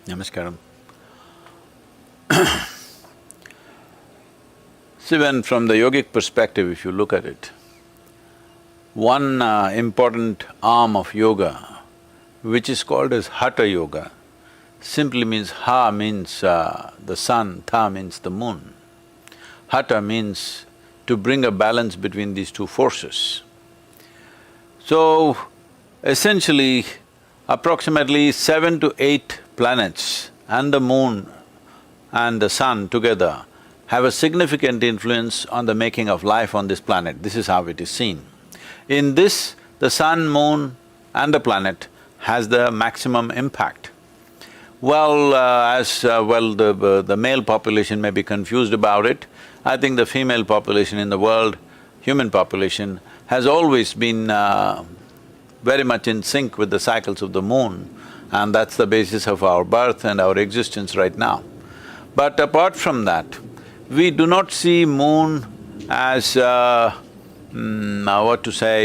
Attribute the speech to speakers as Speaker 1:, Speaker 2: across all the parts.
Speaker 1: Namaskaram. See, when from the yogic perspective, if you look at it, one important arm of yoga, which is called as Hatha Yoga, simply means Ha means the sun, Tha means the moon. Hatha means to bring a balance between these two forces. So, essentially, approximately 7 to 8 planets and the moon and the sun together have a significant influence on the making of life on this planet. This is how it is seen. In this, the sun, moon and the planet has the maximum impact. Well, the male population may be confused about it. I think the female population in the world, human population, has always been very much in sync with the cycles of the moon, and that's the basis of our birth and our existence right now. But apart from that, we do not see moon as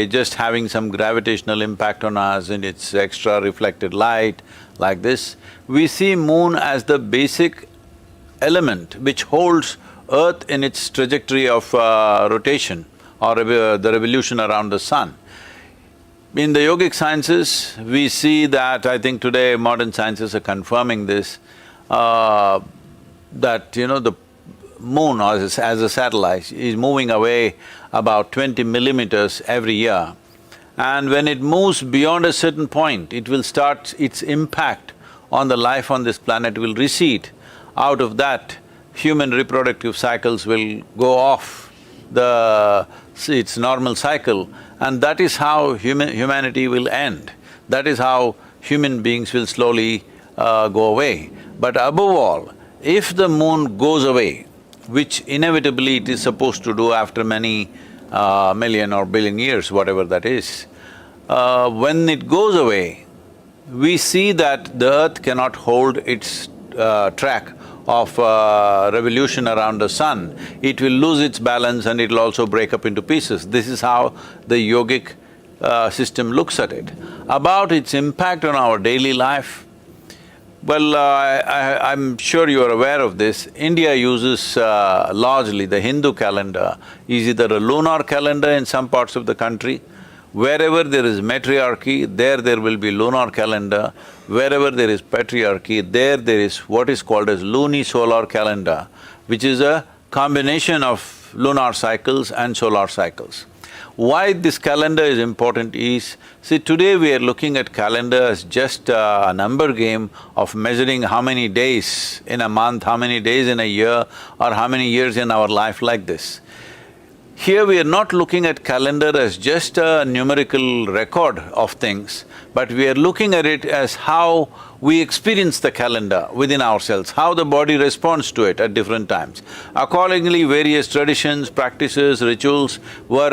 Speaker 1: just having some gravitational impact on us and its extra reflected light like this. We see moon as the basic element which holds Earth in its trajectory of rotation or the revolution around the sun. In the yogic sciences, we see that, I think today modern sciences are confirming this, that the moon as a satellite is moving away about 20 millimeters every year. And when it moves beyond a certain point, it will start… its impact on the life on this planet will recede. Out of that, human reproductive cycles will go off its normal cycle, and that is how humanity will end. That is how human beings will slowly go away. But above all, if the moon goes away, which inevitably it is supposed to do after many million or billion years, whatever that is, when it goes away, we see that the earth cannot hold its track of revolution around the sun. It will lose its balance and it'll also break up into pieces. This is how the yogic system looks at it. About its impact on our daily life, well, I'm sure you are aware of this. India uses largely the Hindu calendar is either a lunar calendar in some parts of the country. Wherever there is matriarchy, there will be lunar calendar. Wherever there is patriarchy, there is what is called as luni-solar calendar, which is a combination of lunar cycles and solar cycles. Why this calendar is important is, see, today we are looking at calendar as just a number game of measuring how many days in a month, how many days in a year, or how many years in our life like this. Here we are not looking at calendar as just a numerical record of things, but we are looking at it as how we experience the calendar within ourselves, how the body responds to it at different times. Accordingly, various traditions, practices, rituals were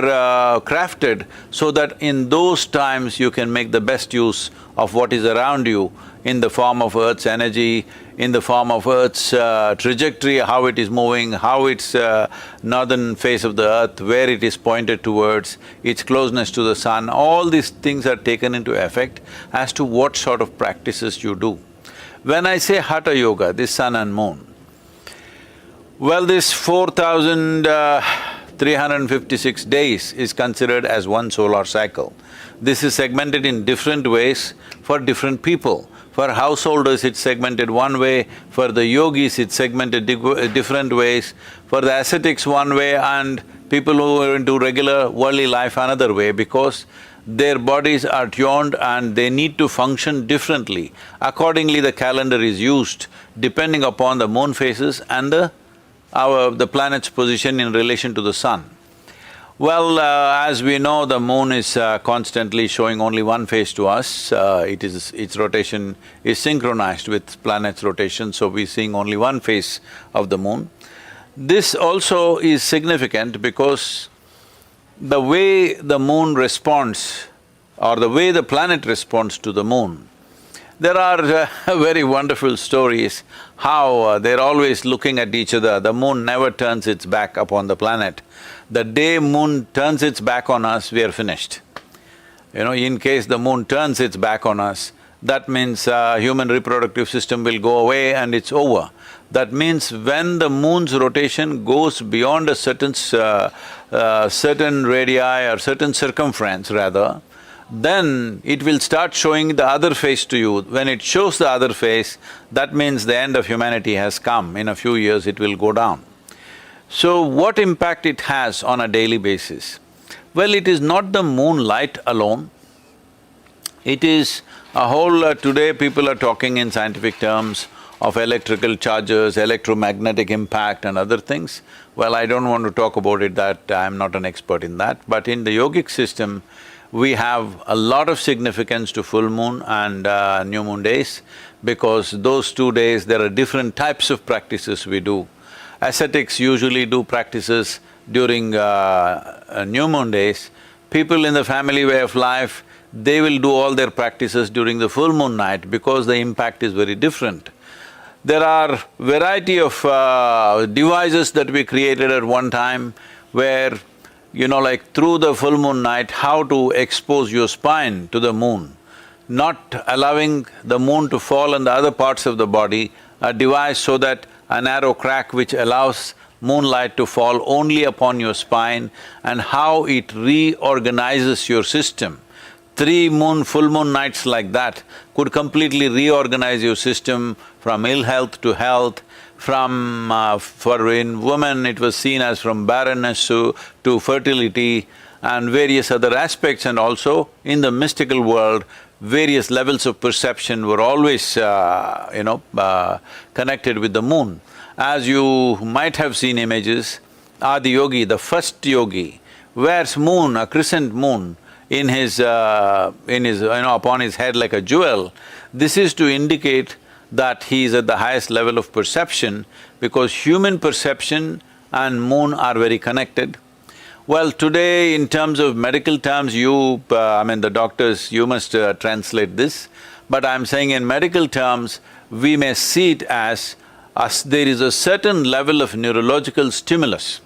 Speaker 1: crafted so that in those times you can make the best use of what is around you in the form of Earth's energy, in the form of Earth's trajectory, how it is moving, how its northern face of the Earth, where it is pointed towards, its closeness to the sun, all these things are taken into effect as to what sort of practices you do. When I say Hatha Yoga, this sun and moon, well, this 4,356 days is considered as one solar cycle. This is segmented in different ways for different people. For householders, it's segmented one way, for the yogis, it's segmented different ways, for the ascetics one way, and people who are into regular worldly life another way, because their bodies are tuned and they need to function differently. Accordingly, the calendar is used depending upon the moon phases and the planet's position in relation to the sun. Well, as we know, the moon is constantly showing only one phase to us. Its rotation is synchronized with planet's rotation, so we're seeing only one phase of the moon. This also is significant because the way the moon responds or the way the planet responds to the moon, there are very wonderful stories how they're always looking at each other. The moon never turns its back upon the planet. The day moon turns its back on us, we are finished. In case the moon turns its back on us, that means human reproductive system will go away and it's over. That means when the moon's rotation goes beyond a certain radii or certain circumference rather, then it will start showing the other face to you. When it shows the other face, that means the end of humanity has come. In a few years it will go down. So what impact it has on a daily basis? Well, it is not the moonlight alone. It is a whole… today people are talking in scientific terms of electrical charges, electromagnetic impact and other things. Well, I don't want to talk about it, that I'm not an expert in that, but in the yogic system, we have a lot of significance to full moon and new moon days, because those 2 days there are different types of practices we do. Ascetics usually do practices during new moon days. People in the family way of life, they will do all their practices during the full moon night because the impact is very different. There are variety of devices that we created at one time where, like through the full moon night, how to expose your spine to the moon, not allowing the moon to fall on the other parts of the body, a device so that a narrow crack which allows moonlight to fall only upon your spine, and how it reorganizes your system. 3 full moon nights like that could completely reorganize your system from ill health to health, for in women it was seen as from barrenness to fertility and various other aspects, and also in the mystical world, various levels of perception were always, connected with the moon. As you might have seen images, Adi Yogi, the first yogi, wears moon, a crescent moon, in his upon his head like a jewel. This is to indicate that he is at the highest level of perception, because human perception and moon are very connected. Well, today in terms of medical terms, the doctors, you must translate this, but I'm saying in medical terms, we may see it as there is a certain level of neurological stimulus.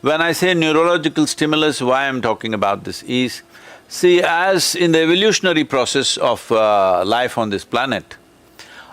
Speaker 1: When I say neurological stimulus, why I'm talking about this is, see, as in the evolutionary process of life on this planet,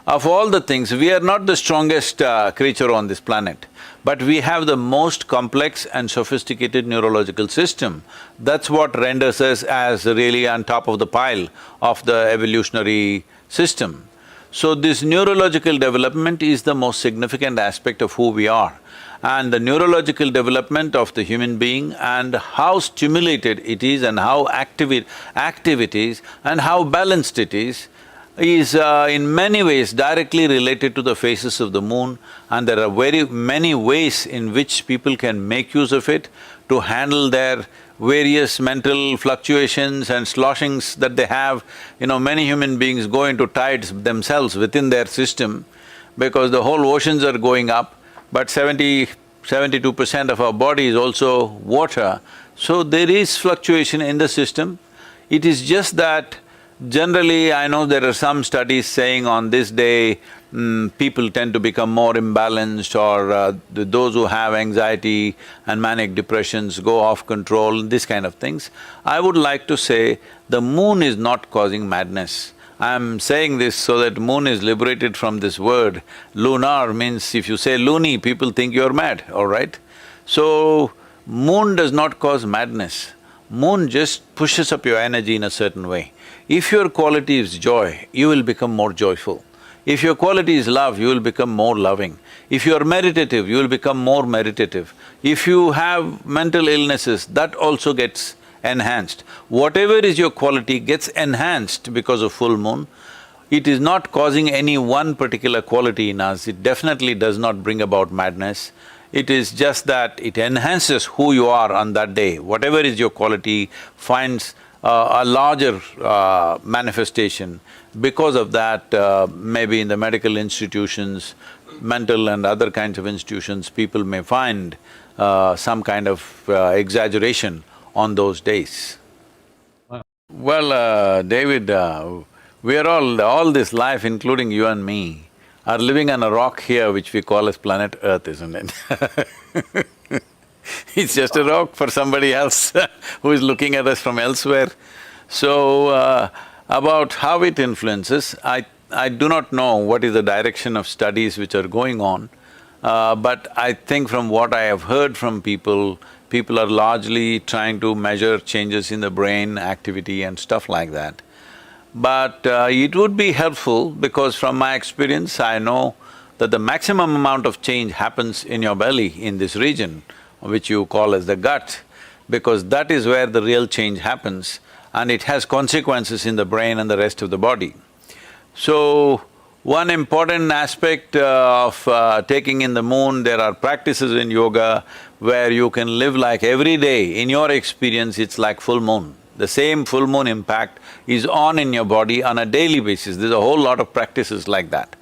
Speaker 1: of all the things, we are not the strongest creature on this planet, but we have the most complex and sophisticated neurological system. That's what renders us as really on top of the pile of the evolutionary system. So this neurological development is the most significant aspect of who we are. And the neurological development of the human being and how stimulated it is and how active it is and how balanced it is in many ways directly related to the phases of the moon, and there are very many ways in which people can make use of it to handle their various mental fluctuations and sloshings that they have. Many human beings go into tides themselves within their system because the whole oceans are going up, but 72% of our body is also water. So there is fluctuation in the system. It is just that generally, I know there are some studies saying on this day, people tend to become more imbalanced, or those who have anxiety and manic depressions go off control, this kind of things. I would like to say the moon is not causing madness. I'm saying this so that moon is liberated from this word. Lunar means if you say loony, people think you're mad, all right? So, moon does not cause madness. Moon just pushes up your energy in a certain way. If your quality is joy, you will become more joyful. If your quality is love, you will become more loving. If you are meditative, you will become more meditative. If you have mental illnesses, that also gets enhanced. Whatever is your quality gets enhanced because of full moon. It is not causing any one particular quality in us, it definitely does not bring about madness. It is just that it enhances who you are on that day. Whatever is your quality finds a larger manifestation. Because of that, maybe in the medical institutions, mental and other kinds of institutions, people may find some kind of exaggeration on those days.
Speaker 2: Wow.
Speaker 1: Well, David, we are all this life, including you and me, are living on a rock here which we call as planet Earth, isn't it? It's just a rock for somebody else who is looking at us from elsewhere. So, About how it influences, I do not know what is the direction of studies which are going on, but I think from what I have heard from people, people are largely trying to measure changes in the brain activity and stuff like that. But it would be helpful because from my experience, I know that the maximum amount of change happens in your belly, in this region, which you call as the gut, because that is where the real change happens and it has consequences in the brain and the rest of the body. So, one important aspect of taking in the moon, there are practices in yoga where you can live like every day, in your experience, it's like full moon. The same full moon impact is on in your body on a daily basis. There's a whole lot of practices like that.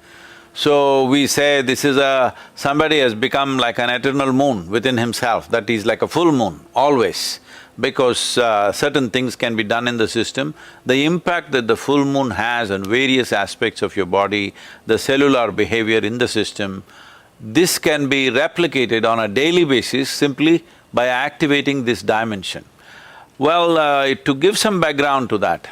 Speaker 1: So we say this is somebody has become like an eternal moon within himself, that is like a full moon, always. Because certain things can be done in the system, the impact that the full moon has on various aspects of your body, the cellular behavior in the system, this can be replicated on a daily basis simply by activating this dimension. Well, to give some background to that,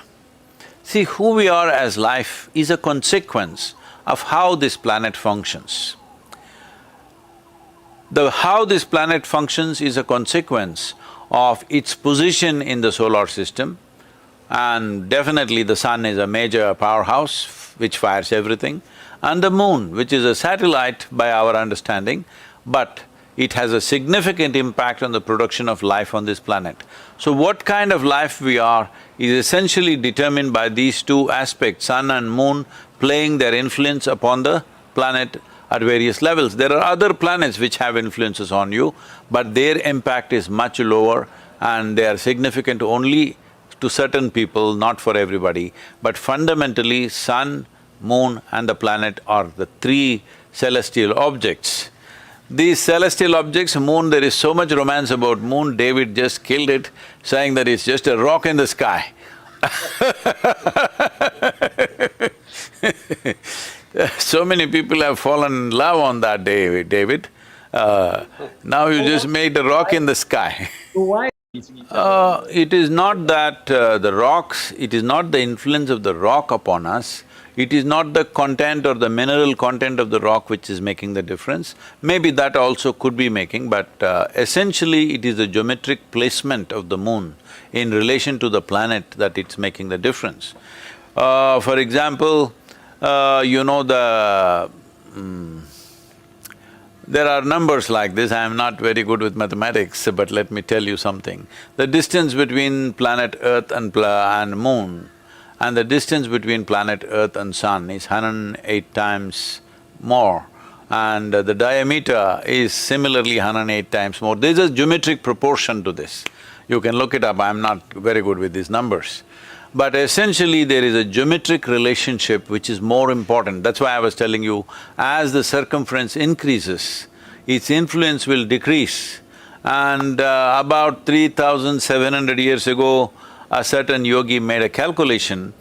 Speaker 1: see, who we are as life is a consequence of how this planet functions. How this planet functions is a consequence of its position in the solar system, and definitely the sun is a major powerhouse which fires everything, and the moon, which is a satellite by our understanding, but it has a significant impact on the production of life on this planet. So what kind of life we are is essentially determined by these two aspects, sun and moon playing their influence upon the planet at various levels. There are other planets which have influences on you, but their impact is much lower and they are significant only to certain people, not for everybody. But fundamentally, sun, moon and the planet are the three celestial objects. These celestial objects, moon, there is so much romance about moon, David just killed it, saying that it's just a rock in the sky. So many people have fallen in love on that day, David. Now you just made a rock in the sky.
Speaker 2: Why?
Speaker 1: It is not that the rocks, it is not the influence of the rock upon us, it is not the content or the mineral content of the rock which is making the difference. Maybe that also could be making, but essentially it is the geometric placement of the moon in relation to the planet that it's making the difference. For example, you know there are numbers like this, I am not very good with mathematics, but let me tell you something. The distance between planet Earth and moon and the distance between planet Earth and sun is 108 times more, and the diameter is similarly 108 times more. There's a geometric proportion to this. You can look it up, I'm not very good with these numbers. But essentially there is a geometric relationship which is more important. That's why I was telling you, as the circumference increases, its influence will decrease. And about 3,700 years ago, a certain yogi made a calculation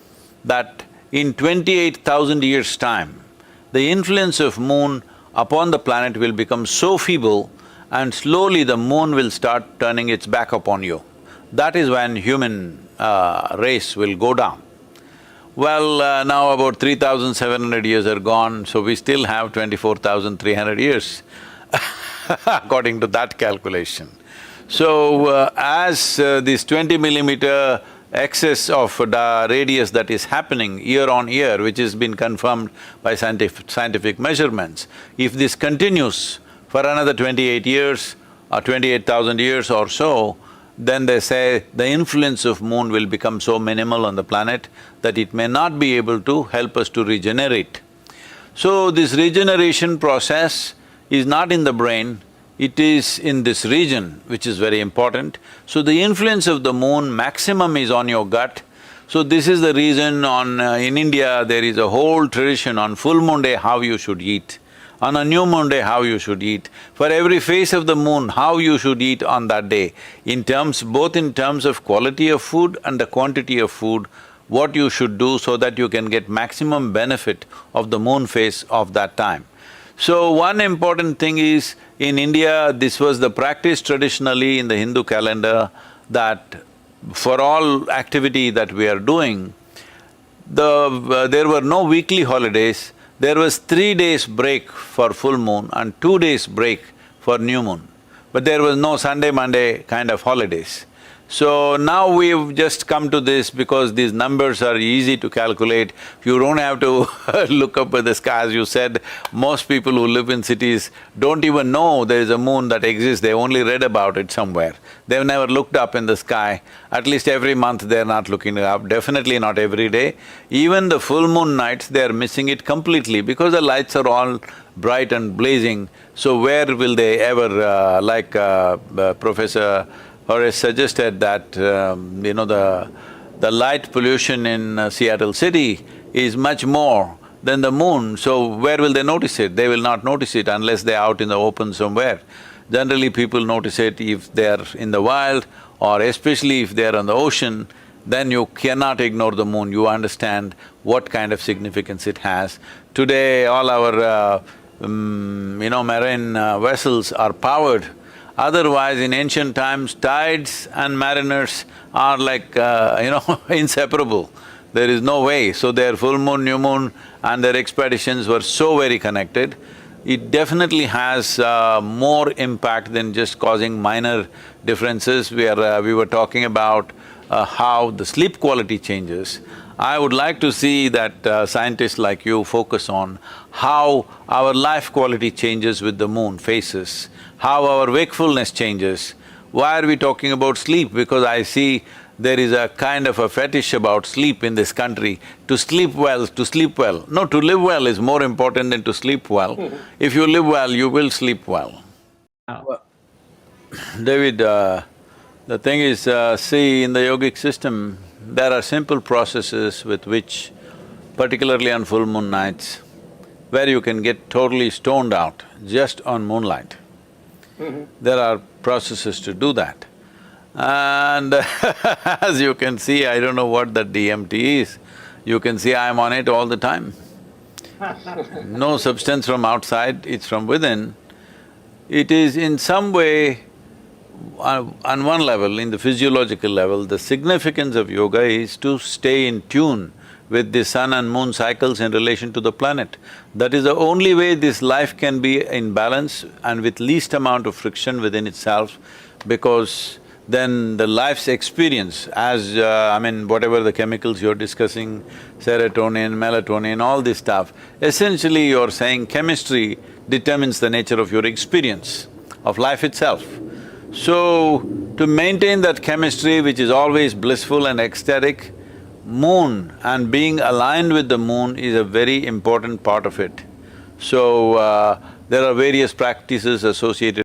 Speaker 1: that in 28,000 years' time, the influence of moon upon the planet will become so feeble and slowly the moon will start turning its back upon you. That is when human race will go down. Well, now about 3,700 years are gone, so we still have 24,300 years according to that calculation. So, as this 20 millimeter excess of radius that is happening year on year, which has been confirmed by scientific measurements, if this continues for another 28 years or 28,000 years or so, then they say the influence of moon will become so minimal on the planet that it may not be able to help us to regenerate. So this regeneration process is not in the brain, it is in this region, which is very important. So the influence of the moon maximum is on your gut. So this is the reason in India there is a whole tradition on full moon day how you should eat, on a new moon day how you should eat, for every phase of the moon how you should eat on that day, both in terms of quality of food and the quantity of food, what you should do so that you can get maximum benefit of the moon phase of that time. So one important thing is, in India, this was the practice traditionally in the Hindu calendar that for all activity that we are doing, there were no weekly holidays, there was 3 days break for full moon and 2 days break for new moon. But there was no Sunday, Monday kind of holidays. So now we've just come to this because these numbers are easy to calculate. You don't have to look up at the sky. As you said, most people who live in cities don't even know there is a moon that exists, they only read about it somewhere. They've never looked up in the sky. At least every month they're not looking up, definitely not every day. Even the full moon nights, they're missing it completely because the lights are all bright and blazing. So where will they ever, Professor Horace suggested that, the light pollution in Seattle city is much more than the moon, so where will they notice it? They will not notice it unless they're out in the open somewhere. Generally, people notice it if they're in the wild or especially if they're on the ocean, then you cannot ignore the moon, you understand what kind of significance it has. Today, all our marine vessels are powered. Otherwise, in ancient times, tides and mariners are like, inseparable. There is no way. So their full moon, new moon and their expeditions were so very connected. It definitely has more impact than just causing minor differences. We were talking about how the sleep quality changes. I would like to see that scientists like you focus on how our life quality changes with the moon phases, how our wakefulness changes. Why are we talking about sleep? Because I see there is a kind of a fetish about sleep in this country. To sleep well, to sleep well. No, to live well is more important than to sleep well. If you live well, you will sleep well. Well, David, the thing is, see, in the yogic system, there are simple processes with which, particularly on full moon nights, where you can get totally stoned out just on moonlight. There are processes to do that. And as you can see, I don't know what that DMT is, you can see I'm on it all the time. No substance from outside, it's from within. It is in some way, on one level, in the physiological level, the significance of yoga is to stay in tune with the sun and moon cycles in relation to the planet. That is the only way this life can be in balance and with least amount of friction within itself, because then the life's experience as… whatever the chemicals you're discussing, serotonin, melatonin, all this stuff, essentially you're saying chemistry determines the nature of your experience of life itself. So, to maintain that chemistry which is always blissful and ecstatic, moon and being aligned with the moon is a very important part of it. So, there are various practices associated